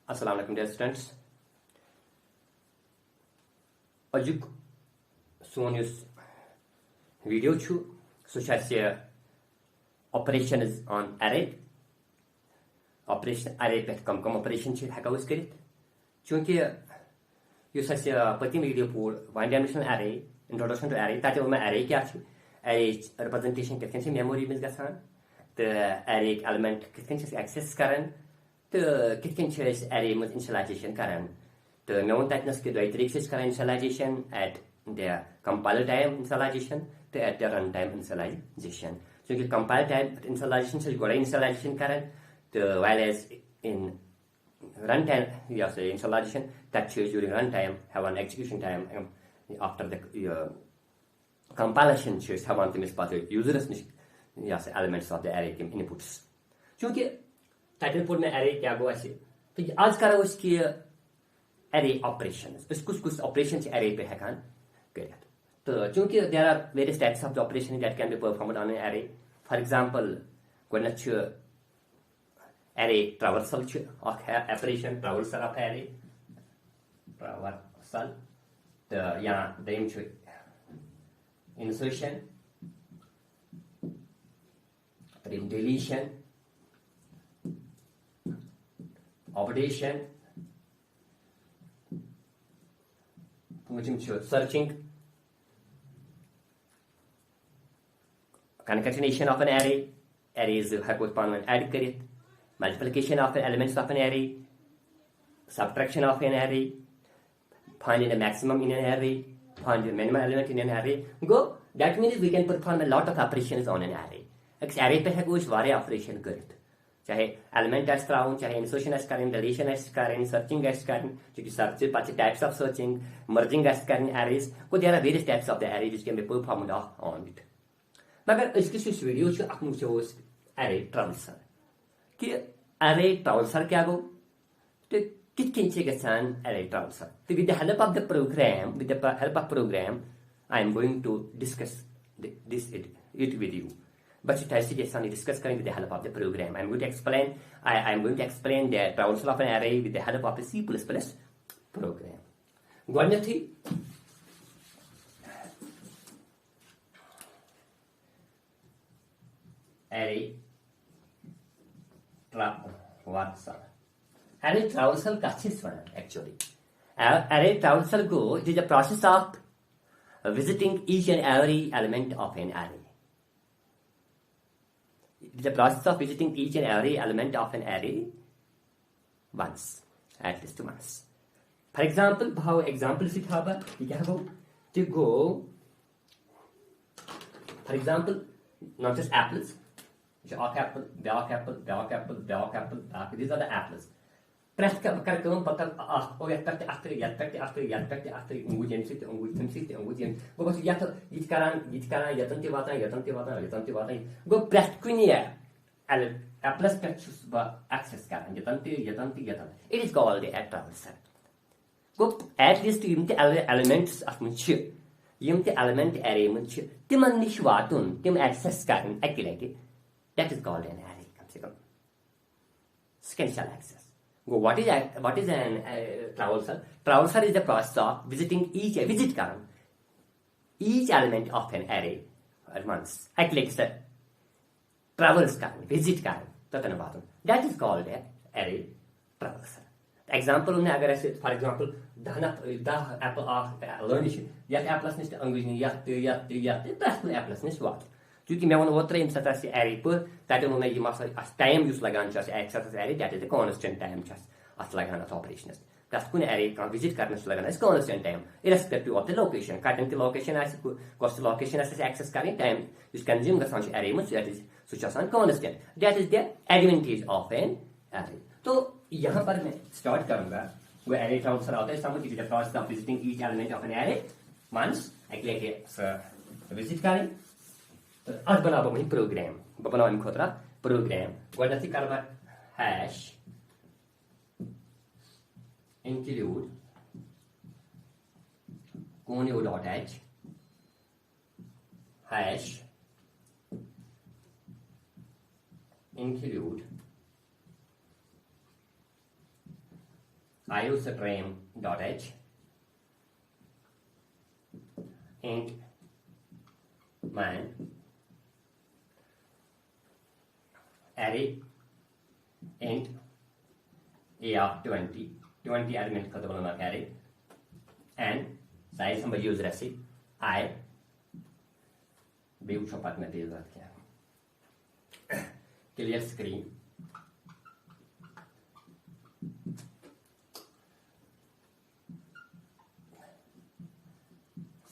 Assalamu alaikum dear students. Ajuk son yus video chu so operation is on array. Operation array पे कम operation ची हैका उस करित क्योंकि यus पति video pour one dimensional array introduction to array ताकि वो मैं array क्या ची array representation कितने से memory में गसान तो array element कितने से access करन तो कितने से array में initialization करन तो मैं उन तक नस्के दो तरीके से करन initialization at the compile time initialization तो at the run time initialization क्योंकि compile time initialization से गोड़ा initialization करन तो while as in runtime, yes, initialization that shows during runtime have an execution time after the compilation shows have one thing is part of users yes elements of the array inputs. क्योंकि title put में array क्या हुआ ऐसे तो आज करा उसकी array operations उस कुछ operations array पे है कान करें तो क्योंकि there are various types of the operation that can be performed on an array. For example, when array traversal operation traversal of array traversal the insertion then deletion updation searching concatenation of an array arrays add करिए multiplication of elements of an array, subtraction of an array, finding the maximum in an array, find the minimum element in an array. Go. That means we can perform a lot of operations on an array. एक array पे है कुछ वारे operation करते चाहे element as कराऊं चाहे insertion as करें deletion as करें searching as करें क्योंकि search पांच types of searching merging as करें arrays को there are various types of the array which can be performed on it. मगर इसकी इस वीडियो से आप मुझे उस array traversal कि array traversal क्या गो तो कितने चीज़ के साथ array traversal तो with the help of the program I am going to discuss it with you but it has to be discussed with the help of the program. I am going to explain the traversal of an array with the help of the C++ program. Gwardnethi array traversal. Array traversal catches one actually. Array traversal go, it is a process of visiting each and every element of an array. It is a process of visiting each and every element of an array once, at least once. For example, how example is it to go, for example, not just apples. Dark apple, these are the apples. Press karkam patal after go press apples access it is called the traversal. Go at least elements of the element array tim access that is called an array. Sequential access. Go, what is an traversal? Traversal is the process of visiting each element of an array at once. I click the traverse visit that is called an array traversal. Example for example, the apple of learning yet apples nist apples what? क्योंकि मैं वो train सता से array पर ताकि वो मैं ये मासा time use लगान चाहे access array that is the constant time चाहे अस लगान अस operations ताकि कुछ array का visit करने से लगाना is constant time irrespective of the location cotton की location ऐसे cost location ऐसे access करें time use consume का सांच array में that is such as constant that is the advantage of an array. तो यहाँ पर मैं start करूँगा वो array traversal होता है समझ लीजिए process of visiting each element of an array once अगले के visit करें आज बनाबो मैं program बनाने खोतरा program गोडती करबा hash include conio.h hash include iostream.h int man array int a of 20 element खत्म होना array and size हम यूज रहे I बेउ छपात में तेज बात क्या clear screen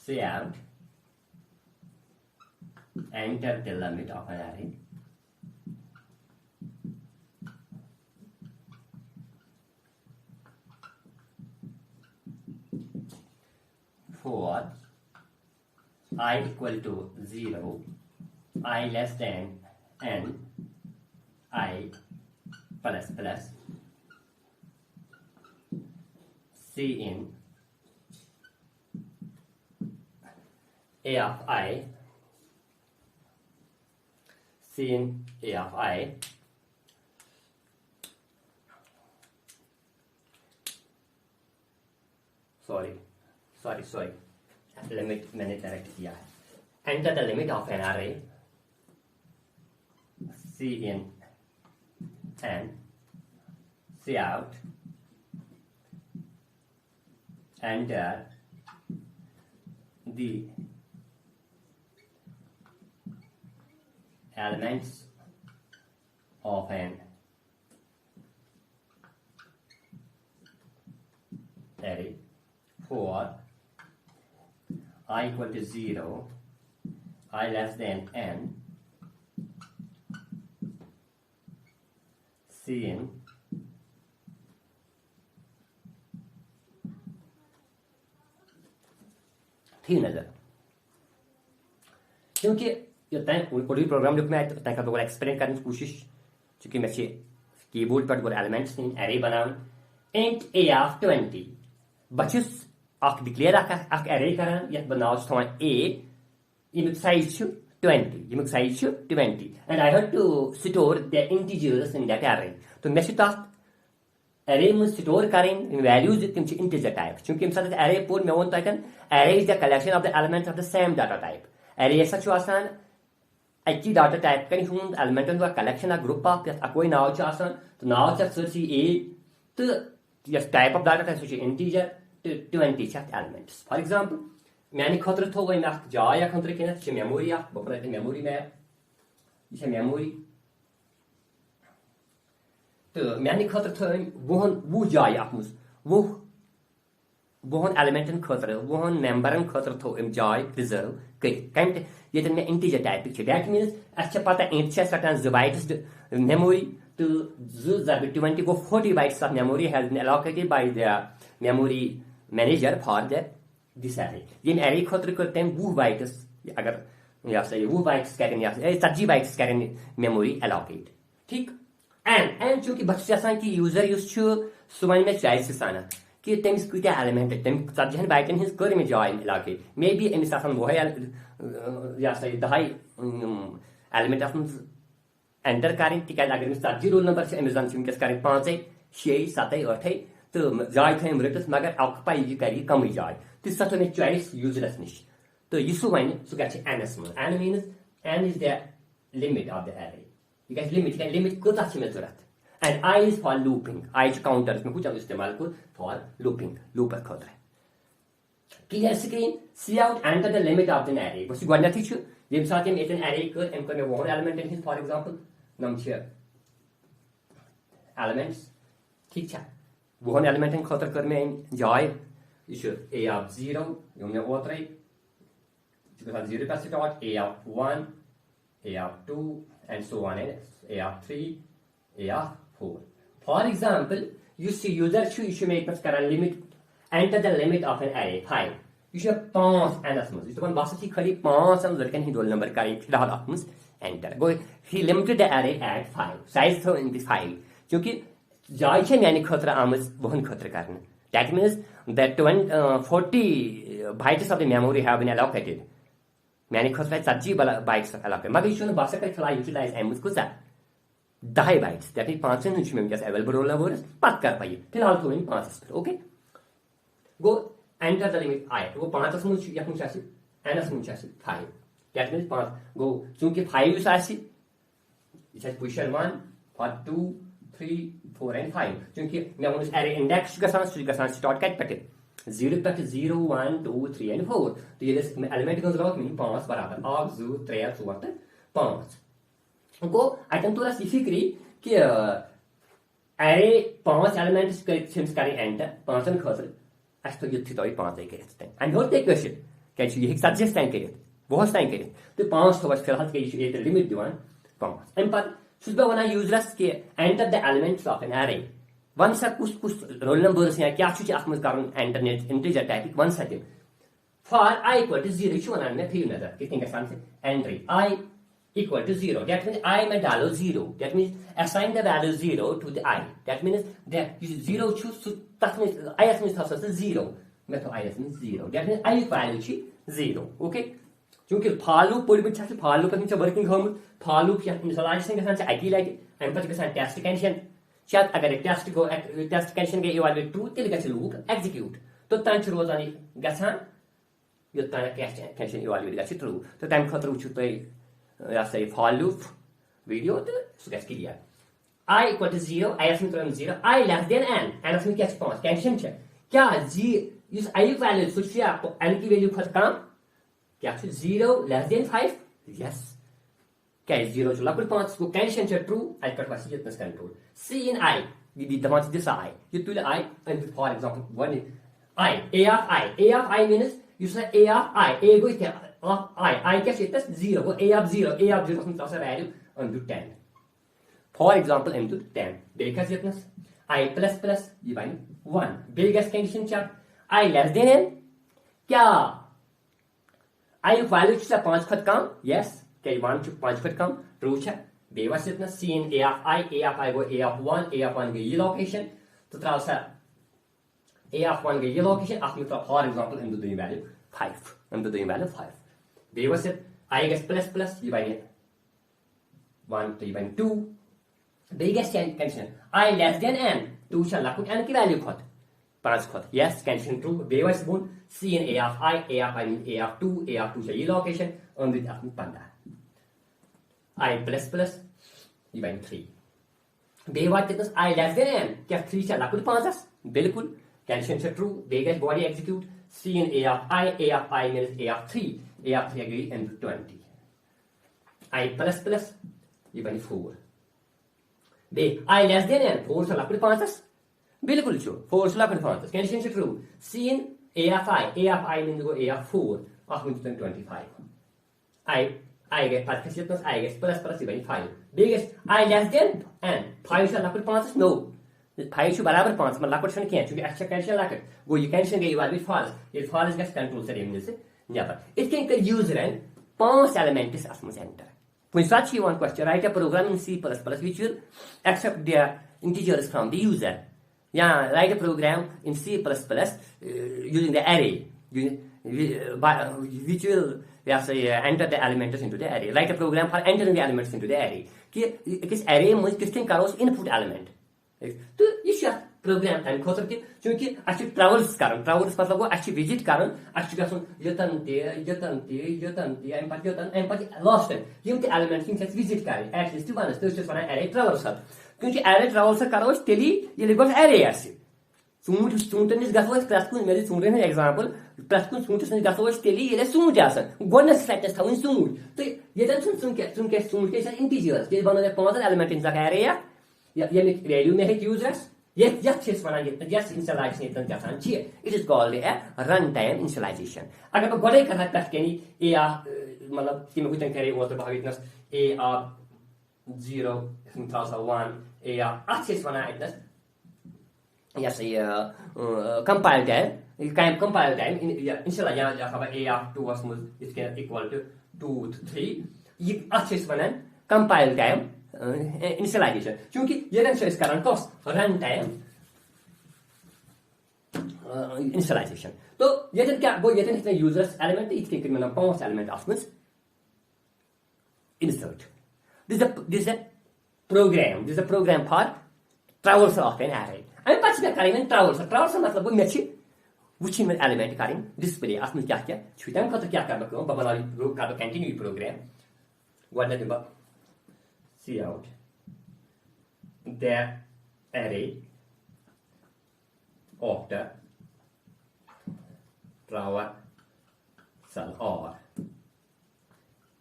say out enter the limit of an array for I equal to 0, I less than n, I plus plus C in A of I, C in A of I sorry limit मैंने direct किया है enter the limit of an array C in and C out enter the elements of an array for I equal to 0, I less than n, C in थी नजर क्योंकि पूरी programme लिख में तो एक्सप्लेन करने की कोशिश चूंकि मे कीबोर्ड पर एलिमेंट्स एरे बनान int a of 20 बचुस अख डिक्लेयर अख एरे करान यत बनाव थवान a यमुक size 20 and I have to store the integers in that array तो मे तथ array में स्टोर करें वैल्यूज तम इंटीजर टाइप चूंकि array पूर मे वो array is the collection of the elements of the same data type array ऐसा अकी data type कन हुंद एलिमेंटन का कलेक्शन आ ग्रुप ऑफ अकोई नाव तो नाव सरसी a तो yes type of data type so integer 20 elements for example मैंने खतर थो one अख जाय खतर कन मेमोरी अख बपरा मेमोरी मैप ये मेमोरी तो मैंने खतर थो वो जाय अख मुस वहन एलिमेंटन खतर वहन मेंबरन खतर थो इम जाय रिजर्व कर ये मे इंटीजर टाइप दैट मीन्स अच्छा पता इंट रटान 2 बाइट्स मेमोरी तो 2 × 20 go 40 bytes of memory has been allocated by the memory manager for this array ये array खतर कर तम 20 बाइट्स अगर या से 20 बाइट्स करें या 40 बाइट्स करें मेमोरी allocate ठीक एंड चूंकि बच्चे आसान कि यूजर युस सु वन मे चॉइस साना कि तमिस कूत्या एलिमेंट तम 40 बाइटन हिंस कर मे जाय allocate मे बी अमिस आसान वो या से 10 एलिमेंट आसान एंटर करें तिकाज अगर अमिस 40 रोल नंबर से अमिस वनकस करें 5 6 7 8 तो जाय थम रटस मगर ऑक्युपाई ये कर कम जाय तो सो मे चॉइस यूजरस निश तो यह सु वन सु ग एनस मन n means n is the limit of the array यह ग लिमिट कत मे जरूरत and I is for looping I counter में कुछ इस्तेमाल को for looping looper खतर clear screen see out enter the limit of the array बस गडनथि छु यम साथ हम एतन array कर एम कर वो एलिमेंट इन फॉर एग्जांपल नम छ एलिमेंट्स ठीक छ वो एलिमेंट इन खतर कर में जाय इशु a of 0 यम ने ओतरे जो 0 पे start a of 1 a of 2 and so on and a of 3 a of 4 for example you see user you make us limit enter the limit of an array 5 you should 5 anus मज तो बस थी खाली 5 हम लड़कन ही role number करें फिलहाल अखमस एंटर गो ही limited the array at 5 size थो इन द 5 क्योंकि जाय छे यानी खतर आमस बहन खतर करने that means that 40 bytes of the memory have been allocated यानी खतर 40 bytes allocated मगर ये बस कर खला यूटिलाइज एमस को 10 बाइट्स दैट मीन 5 वनकस अवेलेबल रोल नंबर्स पत कर पे फिलहाल थो 5 पे ओके गो एंटर द लिमिट आई गो 5 मुझ यथ मुझ एनस मुझ 5 दैट मीन 5 गो चूंकि 5 यह पोजिशन 1 फॉर 2 3 4 एंड 5 चूंकि मे वो एरे इंडेक्स सह स्टार्ट कत पे 0 पे 0 1 2 3 एंड 4 तो ये एलिमेंट गज रोत मीन 5 बराबर 1 2 3 4 तो 5 गो अतन तुर यह फिक्री कि एरे 5 एलिमेंट्स कर एंटर 5 खतर अस तो युथ तवे 5 कर अमे हेर ते क्या यह 70 तान कर वहस तान कर तो 5 थो फिलहाल ये लिमिट दिवान 5 अम पे छुस बह वन यूजरस कि enter the elements of an array one सा कुछ रोल नंबर्स या क्या अत मज कर एंटर इंटीजर टाइपिक वन सा तम फॉर आई इक्वल टू 0 वन मे थी नजर कितने एंट्री आई equal to 0. That means I may डालो 0. That means assign the value 0 to the I. That means that 0 choose that means I means thus 0. मैं तो I means 0. That means I value ची 0. Okay? क्योंकि फालू पढ़ बिच छ फालू पे working हम फालू या इनिशियलाइजेशन गसान छ अकी लागे एम पछ गसान टेस्ट कैंशन शायद अगर टेस्ट कैंशन के इवैल्यूएट ट्रू तेल गछ लूप एग्जीक्यूट तो तन छ रोजानी गसान यो तन टेस्ट कैंशन इवैल्यूएट गछ ट्रू तो तम खतर वछु तो यह सही फॉर लूप वीडियो तो सह क्लियर आई इक्वल टू 0 आई में तुम 0 आई लेस देन एन एन में क्या 5 कैंशन क्या जी इस आई वैल्यू सह एन की वैल्यू खत कम क्या 0 लेस देन 5 यस क्या 0 लकुट 5 को कैंशन ट्रू आई पे ये control C in I दपान this I ये तुल I for example one I A of I means A of I A गो क्या I क्या 0 गो A of 0 में वैल्यू अंदु 10 फॉर एग्जांपल अंदु 10 बेकस यतनस I प्लस प्लस ये बन 1 बेगस कंडीशन छ I लेस देन n क्या I वैल्यू छ 5 खत कम यस क्या 1 छ 5 खत कम ट्रू छ Bewas यतनस C in A of I go A of 1 गो ये लोकेशन तो त्राव सा A of 1 गो ये लोकेशन अत में फॉर एग्जांपल अंदु द वैल्यू 5 अंदु द वैल्यू 5 बेवस आई गस प्लस प्लस ये बन 1 तो ये बन 2 बेगस condition I less than n 2 छ लकुट n की वैल्यू खत 5 खत यस कंडीशन ट्रू बेवस बोन सी in a of I mean a of 2 छ ये लोकेशन अंदर अत में 15 आई प्लस प्लस ये बन 3 बेवस तस आई लेस देन n क्या 3 छ लकुट 5 बिल्कुल कंडीशन छ true because body execute C in a of I means a of 3 A of 3 agree into 20. I plus plus ये बनी 4. बे I less than n 4 से लकड़ 5 बिल्कुल छो 4 से लकड़ 5 कंडीशन से true C in A of I mean go A of 4 of 25. I get पास कैसे तो I get plus plus ये बनी 5. Begins I less than n 5 से लकड़ 5 नो 5 छ बराबर 5 में लकड़ छन के क्योंकि अच्छा कैंसिल लकड़ गो ये कैंसिल गई वाली फॉल्स ये फॉल्स गस कंट्रोल से रेम से It can कर user 5 elements at must enter. When such you want question, write a program in C++ which will accept their integers from the user. Yeah, write a program in C++ using the array, which will enter the elements into the array. Write a program for entering the elements into the array. This array must distinct karos input element. तो ये programme तम खतर कि चूंकि travels कर travels मतलब go visit कर यतन अम पे लास्ट यम एलिमेंट्स विजिट कर at least one one array travels क्योंकि एरे ट्रैवल्स करो तेली ये गो एरे ूट ूटन नश गो प्रत कुन मे ूटन एग्जाम्पल प्रत कुन ूटस नश गो तेली ये ूट गोनस सटस थवन ूट तो ये ूट इंटीजर्स ये बनो 5 एलिमेंट एरे यमिक वैल्यू मे users Yes, initialization it is called a runtime initialization. अगर मैं गोले करना तक यानी a मतलब कि मैं कुछ करे वो तो भावितनस a of 0 2001 a access बना इतनस yes compile time compile time initialize यहाँ यहाँ a of 2 was is equal to 2 to 3 ये access बना compile time initialization क्योंकि ये रन इस कारण कॉस्ट रन टाइम initialization तो ये क्या वो ये इतने यूजर्स एलिमेंट इसके criminal 5 element of means insert this is program. This is a program for traversal of an array. I'm patching a current traversal. Traversal मतलब वो मेरे वुची में एलिमेंट करें डिस्प्ले आसमें क्या क्या छुट्टियां खतर क्या करना करो बबला रो का continue program what the see out the array of the traversal or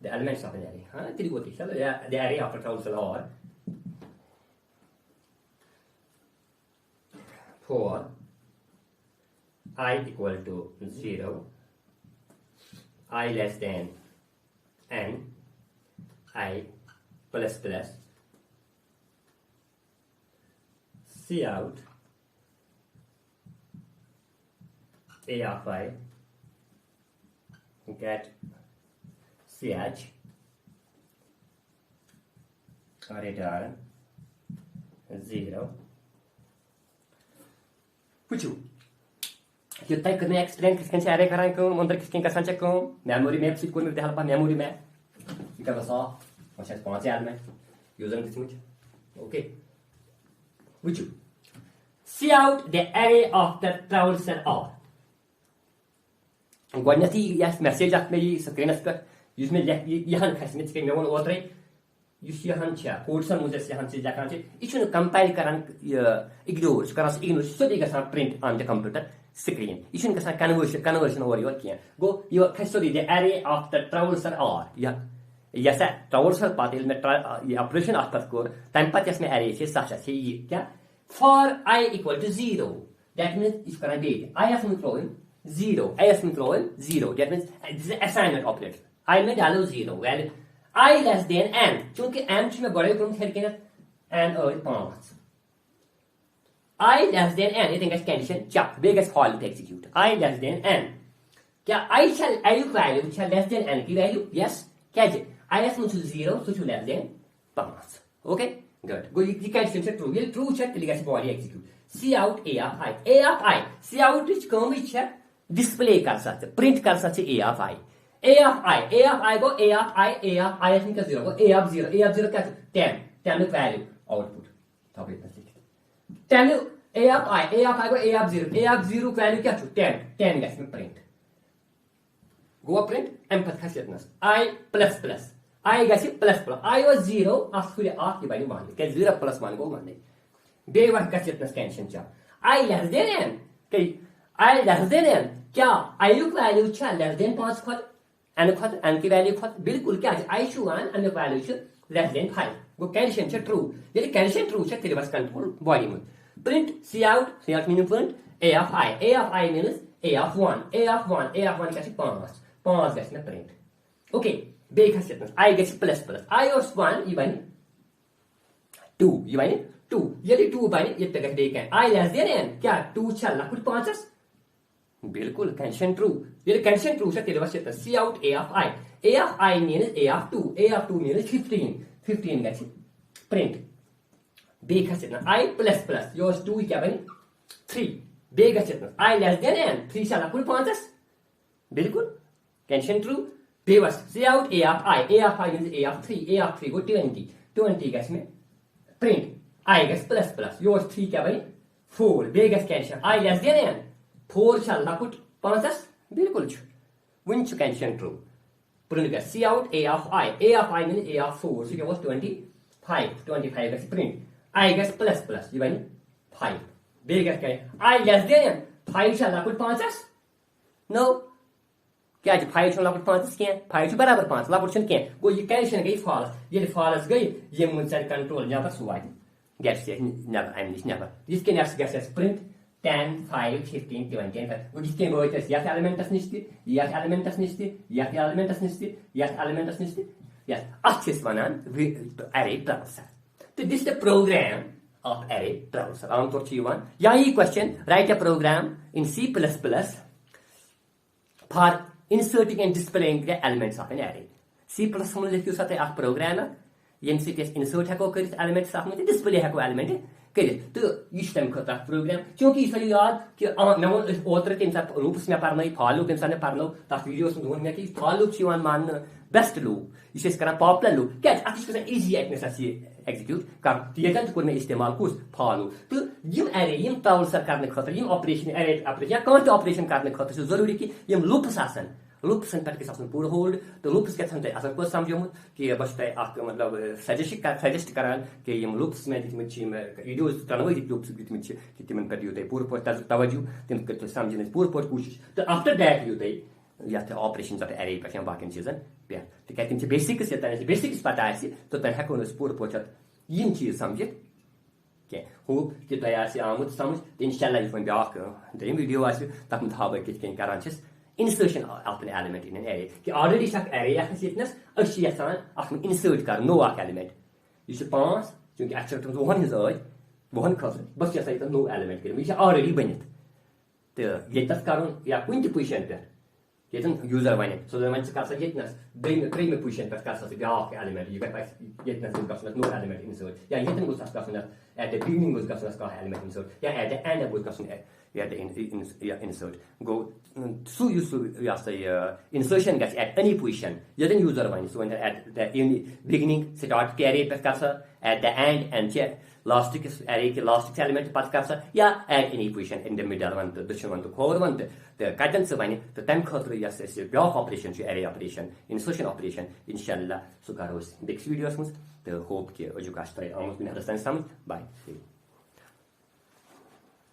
the elements of an array तेरी वो थी चलो the array of the traversal or for I equal to 0, I less than n, I plus plus, C out A of I, get CH, return 0, which you यो तय करने explain किसके से array कराएं को अंदर किसके का संचय को मेमोरी मैप सीट को मिलते हल्पा मेमोरी मैप इका बस और शायद 5 यार में यूजर किस मुझ okay which you see out the array of the traversal or गोडनेती यस मैसेज आप मेरी स्क्रीन पर इसमें यहां खसने के मैं वो ओतरे युस यहां छ कोड सन मुझे यहां से जाकर छ इछु कंपाइल करन इग्नोर करस इग्नोर सो दिगा print on the computer screen. You shouldn't get conversion over your key. Go your custody the array of the traversal or yeah. Yes, traversal path is operation of the core. Time path is array is such as yeah. For I equal to 0. That means it's gonna be I has been throwing 0. I has been throwing 0. That means this is assignment operator. I made allow 0. Well I less than n. Chunki n में बड़े गुण खेल के n और 5. I less than n, it is condition chuck, biggest call to execute. I less than n. क्या I shall value which shall less than n की value? Yes. क्या है? I has to 0, so to less than 5. Okay? Good. Go ये condition से true. ये true check के लिए कैसे body execute. See out A of I. A of I. See out which काम which है display कर सकते, print कर सकते A of I. A of I. A of I go A of I. A of I है इनका 0 go A of 0. A of 0 क्या है? 10. 10 में value output. तो आप इतना लिखते. 10 A of I go A of 0. A of 0 value क्या है? 10. 10 guys में print. Go print M पर खासियतनस. I plus plus. I guys plus plus. I was 0 after की value मान ले. क्या 0 plus 1 को मान ले. बे वाह खासियतनस tension चा. I less than n. क्या I less than n. क्या I की value चा less than 5 खत. n की value खत. बिल्कुल क्या है? I शु 1 and the value शु less than 5. वो condition चा true. यदि condition true चा तेरे पास control body में. Print C out meaning print A of I. A of I means A of 1. A of 1. A of 1 कैसे 5. 5 कैसे में print. Okay. बे खासियत I गैसे plus plus. I was 1 ये बनी 2 ये बनी 2. यदि 2 बनी ये तक देखें. I less than n क्या 2 चल कुछ 5 बिल्कुल condition true. यदि condition true से तेरे पास ये C out A of I. A of I means A of 2. A of 2 means 15. 15 कैसे print. बे खासियत I plus plus yours 2 क्या बनी 3 बे खासियत I less than n 3 चला कुल 5 बिल्कुल condition true बे बस see out A of I means A of 3 A of 3 को 20 गैस में print I gas plus plus yours 3 क्या बनी 4 बे gas condition I less than n 4 चला कुल 5 बिल्कुल वन छु condition true print gas see out A of I means A of 4 so it was 25 gas print I guess plus plus ये बनी 5 बे gas क्या है I less than 5 चला कुल 5 no क्या है 5 चला कुल 5 क्या 5 बराबर 5 ला कुछ क्या वो ये कंडीशन गई फॉल्स ये फॉल्स गई ये मुझसे कंट्रोल यहाँ पर सुवाई gets never I mean never जिसके नेक्स्ट गेट्स प्रिंट 10 5 15 20 वो जिसके वर्ड्स या एलिमेंट्स निश्चित या एलिमेंट्स निश्चित यस अच्छे से बनान array traversal. So this is the program of array traversal. आमतौर से युवान यही question write a program in C++ for inserting and displaying the elements of an array. C++ में लिखियो साथे एक प्रोग्राम है यम से insert हको करित elements of में display हको element करित तो यह तम खतर प्रोग्राम चूंकि यह याद कि मे वो ओतर तम सात लूप्स मे पर्न फालूक तम सात पर्नो तथ वीडियोस मे मे कि फालूक मान बेस्ट लूप यह कर पॉपुलर लूप क्या अत इजी अकनस एग्जीक्यूट कर ये कोर मे इस्तेमाल कुछ फालू तो एरे तवलसर करने खतर ऑपरेशन एरे ऑपरेशन या कह ऑपरेशन करने खतर जरूरी कि लूप्स लूप्सन पे गई पूरा होल्ड तो लूप्स गन तुम असल पे समझोमुत कि बस तुम मतलब सजेस्ट करान कि लूप्स मे दिख वीडियोज तनवि लूप्स दिख कि तिमन पे दियो पूर पे तवज्जो तम कर समझन पूर पे कोशिश तो आफ्टर दैट दियो ये ऑपरेशन एरे पे या बाकी चीजन पे तो तम बेसिक्स बेसिक्स पता तो तुम हेको पूर पे चीज समझित कह हूँ कि तुम आमुत समझ तो इंशाल्लाह यह ब्या दोम वीडियो तथ मे हाव कित करान insertion of an element in an array कि ऑलरेडी एरे यहां इंसर्ट कर नो एलिमेंट यह 5 चूंकि अत वहन हज वहन खतर बस ये नो एलिमेंट कर यह ऑलरेडी बनित तो ये कर या कुन पोजिशन पे ये यूजर वन सो वन कर त्रेमे पोजिशन पे कर ब्या एलिमेंट ये नो एलिमेंट इंसर्ट या ये एट द बिगिनिंग कह एलिमेंट इंसर्ट या एट द एंड गो इंसर्ट गो सू इंसर्शन गस एट एनी पोजिशन ये user one so at the beginning start के एरे पे कर at the end last array के लास्ट एलिमेंट पे कर या at any position in the middle one तो दक्षिण वन तो खोर वन तो कतन सह वन तो तम खतर ब्या operation array operation insertion operation इंशाल्लाह सह करो बेस वीडियोस मज तो होप कि अजुक आमुत समझ बाय।